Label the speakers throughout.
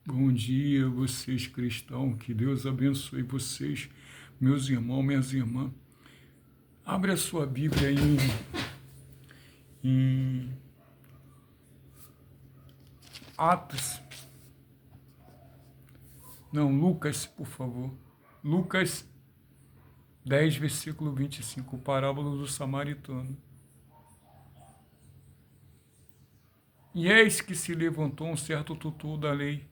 Speaker 1: Bom dia, vocês cristãos, que Deus abençoe vocês, meus irmãos, minhas irmãs. Abre a sua Bíblia em Atos, não, Lucas, por favor. Lucas 10, versículo 25, parábola do samaritano. E eis que se levantou um certo tutor da lei,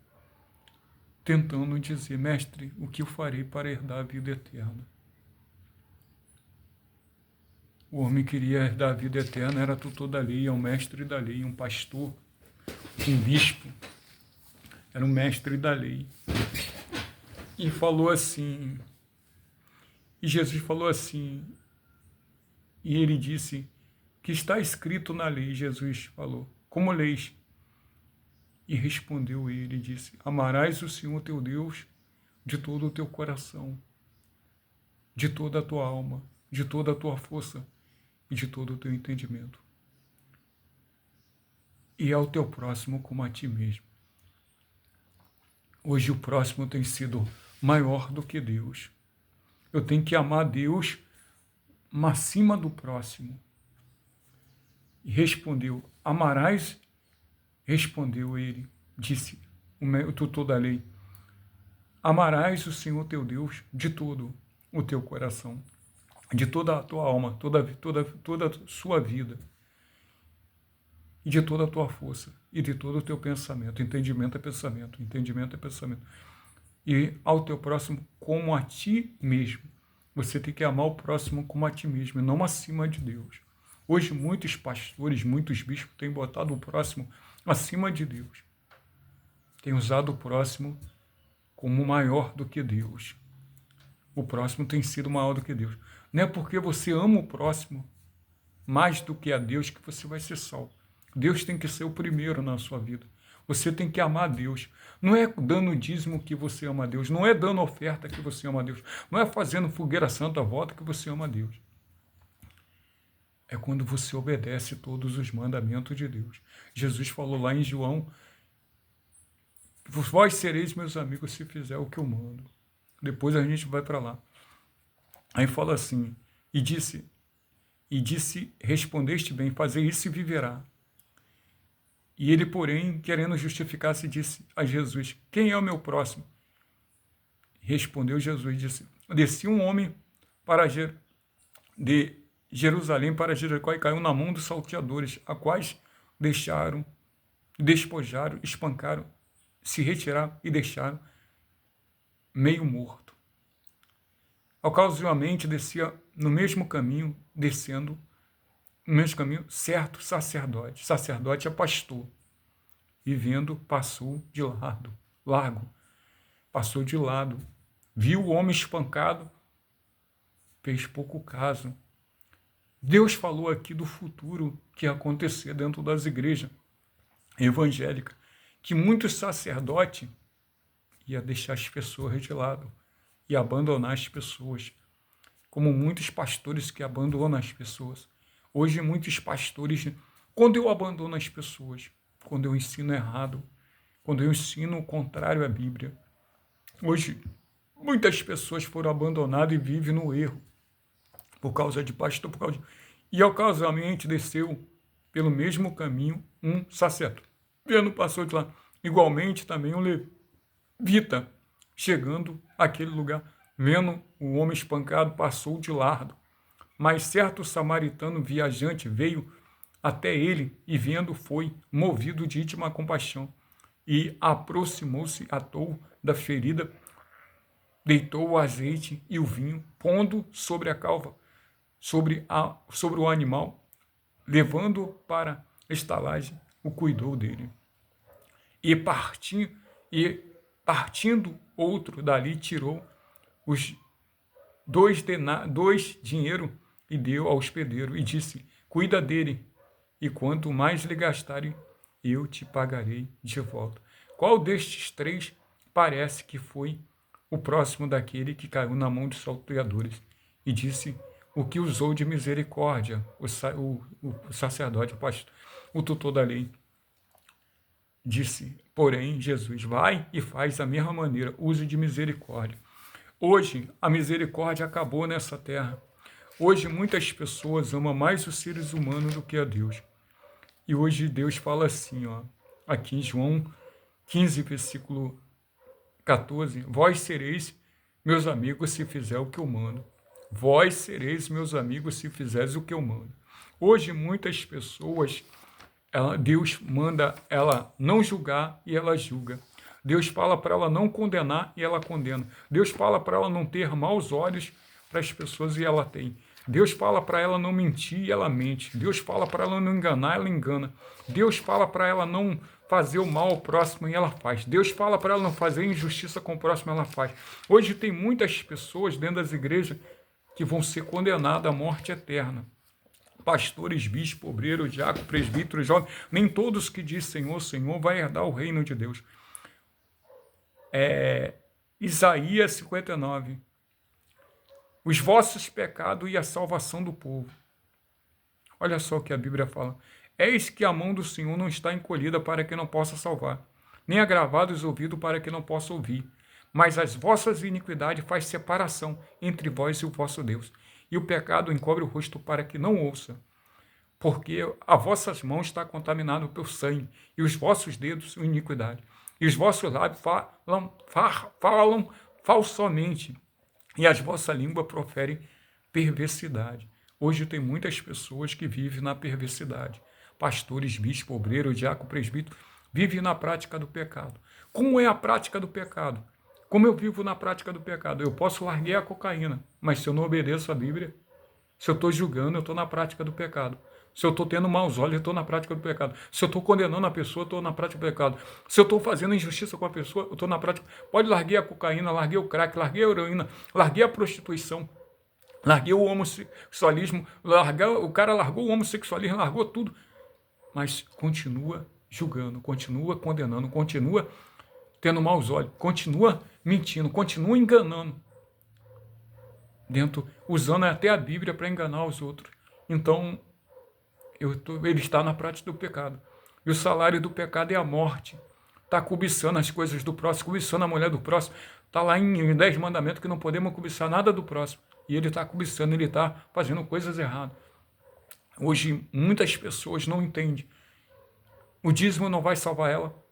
Speaker 1: tentando dizer: Mestre, o que eu farei para herdar a vida eterna? O homem queria herdar a vida eterna, era tutor da lei, é um mestre da lei, um pastor, um bispo, era um mestre da lei. E falou assim, e Jesus falou assim, e ele disse, que está escrito na lei, Jesus falou, como leis? E respondeu ele, disse, amarás o Senhor teu Deus de todo o teu coração, de toda a tua alma, de toda a tua força e de todo o teu entendimento. E ao teu próximo como a ti mesmo. Hoje o próximo tem sido maior do que Deus. Eu tenho que amar Deus acima do próximo. E respondeu, amarás? Respondeu ele, disse o tutor da lei, amarás o Senhor teu Deus de todo o teu coração, de toda a tua alma, toda a sua vida, e de toda a tua força, e de todo o teu pensamento. Entendimento é pensamento, entendimento é pensamento. E ao teu próximo como a ti mesmo. Você tem que amar o próximo como a ti mesmo, e não acima de Deus. Hoje muitos pastores, muitos bispos têm botado o próximo acima de Deus. Têm usado o próximo como maior do que Deus. O próximo tem sido maior do que Deus. Não é porque você ama o próximo mais do que a Deus que você vai ser salvo. Deus tem que ser o primeiro na sua vida. Você tem que amar a Deus. Não é dando dízimo que você ama a Deus. Não é dando oferta que você ama a Deus. Não é fazendo fogueira santa à volta que você ama a Deus. É quando você obedece todos os mandamentos de Deus. Jesus falou lá em João, vós sereis meus amigos se fizer o que eu mando. Depois a gente vai para lá. Aí fala assim, e disse, respondeste bem, fazer isso e viverá. E ele, porém, querendo justificar-se, disse a Jesus, quem é o meu próximo? Respondeu Jesus, disse, descia um homem de Jerusalém para Jericó e caiu na mão dos salteadores, a quais despojaram, espancaram, se retiraram e deixaram meio morto. Ocasionalmente descia no mesmo caminho, certo sacerdote. Sacerdote é pastor. E vendo, passou de largo. Passou de lado. Viu o homem espancado, fez pouco caso. Deus falou aqui do futuro que ia acontecer dentro das igrejas evangélicas, que muitos sacerdotes iam deixar as pessoas de lado e abandonar as pessoas, como muitos pastores que abandonam as pessoas. Hoje, muitos pastores, quando eu abandono as pessoas, quando eu ensino errado, quando eu ensino o contrário à Bíblia, hoje, muitas pessoas foram abandonadas e vivem no erro, por causa de pastor, E ocasionalmente desceu pelo mesmo caminho um sacerdote, vendo passou de lá. Igualmente também um levita, chegando àquele lugar, vendo o homem espancado, passou de largo. Mas certo samaritano viajante veio até ele e vendo foi movido de íntima compaixão e aproximou-se, atou da ferida, deitou o azeite e o vinho, pondo sobre a calva, sobre o animal, levando-o para a estalagem, o cuidou dele. E partindo outro dali, tirou os dois dinheiro e deu ao hospedeiro, e disse, cuida dele, e quanto mais lhe gastarem, eu te pagarei de volta. Qual destes três parece que foi o próximo daquele que caiu na mão dos salteadores? E disse, o que usou de misericórdia, o sacerdote, o pastor, o tutor da lei. Disse, porém, Jesus, vai e faz da mesma maneira, use de misericórdia. Hoje, a misericórdia acabou nessa terra. Hoje, muitas pessoas amam mais os seres humanos do que a Deus. E hoje Deus fala assim, ó, aqui em João 15, versículo 14, vós sereis meus amigos se fizer o que eu mando. Vós sereis meus amigos se fizeres o que eu mando. Hoje, muitas pessoas, Deus manda ela não julgar e ela julga. Deus fala para ela não condenar e ela condena. Deus fala para ela não ter maus olhos para as pessoas e ela tem. Deus fala para ela não mentir e ela mente. Deus fala para ela não enganar, ela engana. Deus fala para ela não fazer o mal ao próximo e ela faz. Deus fala para ela não fazer injustiça com o próximo e ela faz. Hoje tem muitas pessoas dentro das igrejas que vão ser condenadas à morte eterna. Pastores, bispos, obreiros, diáconos, presbíteros, jovens, nem todos que dizem Senhor, Senhor vai herdar o reino de Deus. Isaías 59. Os vossos pecados e a salvação do povo. Olha só o que a Bíblia fala. Eis que a mão do Senhor não está encolhida para que não possa salvar, nem agravados os ouvidos para que não possa ouvir. Mas as vossas iniquidades faz separação entre vós e o vosso Deus. E o pecado encobre o rosto para que não ouça. Porque a vossas mãos está contaminado pelo sangue, e os vossos dedos iniquidade. E os vossos lábios falam falsamente, e as vossas línguas proferem perversidade. Hoje tem muitas pessoas que vivem na perversidade. Pastores, bispos, obreiros, diácono, presbítero, vivem na prática do pecado. Como é a prática do pecado? Como eu vivo na prática do pecado? Eu posso largar a cocaína, mas se eu não obedeço a Bíblia, se eu estou julgando, eu estou na prática do pecado. Se eu estou tendo maus olhos, eu estou na prática do pecado. Se eu estou condenando a pessoa, eu estou na prática do pecado. Se eu estou fazendo injustiça com a pessoa, eu estou na prática. Pode largar a cocaína, larguei o crack, larguei a heroína, larguei a prostituição, larguei o homossexualismo, o cara largou o homossexualismo, largou tudo. Mas continua julgando, continua condenando, continua tendo maus olhos, continua mentindo, continua enganando. Usando até a Bíblia para enganar os outros. Então, ele está na prática do pecado. E o salário do pecado é a morte. Está cobiçando as coisas do próximo, cobiçando a mulher do próximo. Está lá em 10 mandamentos que não podemos cobiçar nada do próximo. E ele está cobiçando, ele está fazendo coisas erradas. Hoje, muitas pessoas não entendem. O dízimo não vai salvar ela.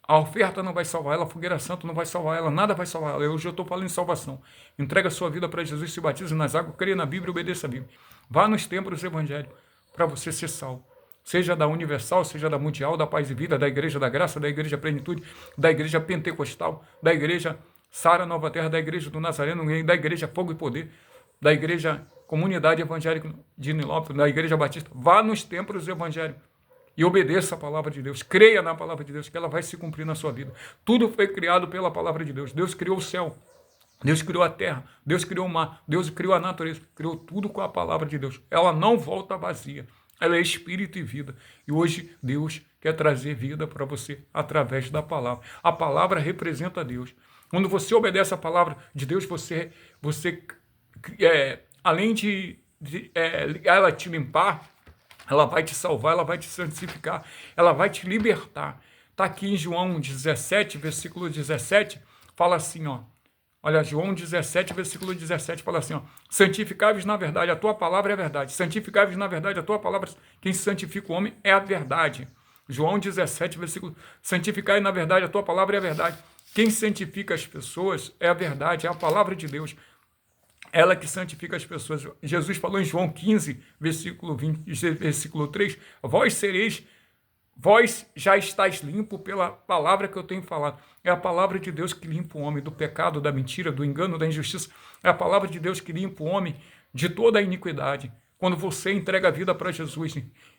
Speaker 1: A oferta não vai salvar ela, a fogueira santa não vai salvar ela, nada vai salvar ela. Hoje eu estou falando em salvação. Entrega a sua vida para Jesus, se batize nas águas, creia na Bíblia e obedeça a Bíblia. Vá nos templos evangélicos para você ser salvo. Seja da Universal, seja da Mundial, da Paz e Vida, da Igreja da Graça, da Igreja Plenitude, da Igreja Pentecostal, da Igreja Sara Nova Terra, da Igreja do Nazareno, da Igreja Fogo e Poder, da Igreja Comunidade Evangélica de Nilópolis, da Igreja Batista. Vá nos templos evangélicos e obedeça a palavra de Deus. Creia na palavra de Deus, que ela vai se cumprir na sua vida. Tudo foi criado pela palavra de Deus. Deus criou o céu. Deus criou a terra, Deus criou o mar, Deus criou a natureza, criou tudo com a palavra de Deus. Ela não volta vazia, ela é espírito e vida. E hoje Deus quer trazer vida para você através da palavra. A palavra representa Deus. Quando você obedece a palavra de Deus, você além de ela te limpar, ela vai te salvar, ela vai te santificar, ela vai te libertar. Está aqui em João 17, versículo 17, fala assim, ó. Olha, João 17, versículo 17, fala assim, ó, santificai-vos na verdade, a tua palavra é a verdade. Santificai-vos na verdade, a tua palavra, quem santifica o homem é a verdade. João 17, versículo, santificai na verdade, a tua palavra é a verdade. Quem santifica as pessoas é a verdade, é a palavra de Deus. Ela que santifica as pessoas. Jesus falou em João 15, versículo 20, versículo 3, vós já estáis limpo pela palavra que eu tenho falado. É a palavra de Deus que limpa o homem do pecado, da mentira, do engano, da injustiça. É a palavra de Deus que limpa o homem de toda a iniquidade. Quando você entrega a vida para Jesus,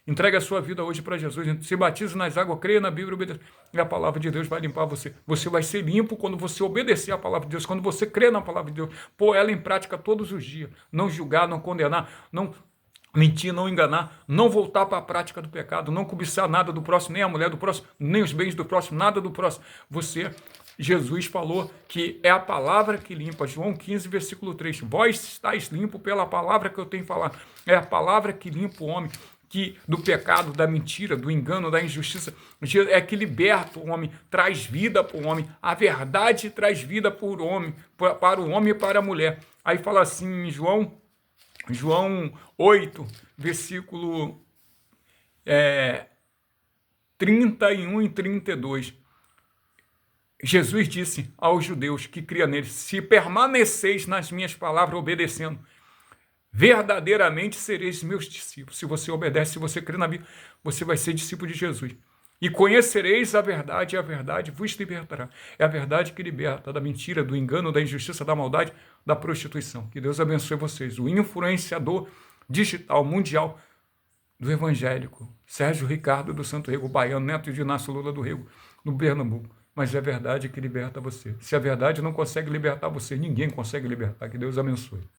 Speaker 1: entrega a sua vida hoje para Jesus, se batiza nas águas, creia na Bíblia, obedeça. E a palavra de Deus vai limpar você. Você vai ser limpo quando você obedecer a palavra de Deus, quando você crer na palavra de Deus, pôr ela em prática todos os dias. Não julgar, não condenar, não mentir, não enganar, não voltar para a prática do pecado, não cobiçar nada do próximo, nem a mulher do próximo, nem os bens do próximo, nada do próximo. Jesus falou que é a palavra que limpa. João 15, versículo 3. Vós estáis limpo pela palavra que eu tenho falado. É a palavra que limpa o homem. do pecado, da mentira, do engano, da injustiça. É que liberta o homem, traz vida para o homem. A verdade traz vida para o homem e para a mulher. Aí fala assim em João 8, versículo 31 e 32. Jesus disse aos judeus que criam nele: se permaneceis nas minhas palavras obedecendo, verdadeiramente sereis meus discípulos. Se você obedece, se você crê na Bíblia, você vai ser discípulo de Jesus. E conhecereis a verdade, e a verdade vos libertará. É a verdade que liberta da mentira, do engano, da injustiça, da maldade, da prostituição. Que Deus abençoe vocês. O influenciador digital mundial do evangélico, Sérgio Ricardo do Santo Rego, baiano, neto de Inácio Lula do Rego, no Pernambuco. Mas é a verdade que liberta você. Se a verdade não consegue libertar você, ninguém consegue libertar. Que Deus abençoe.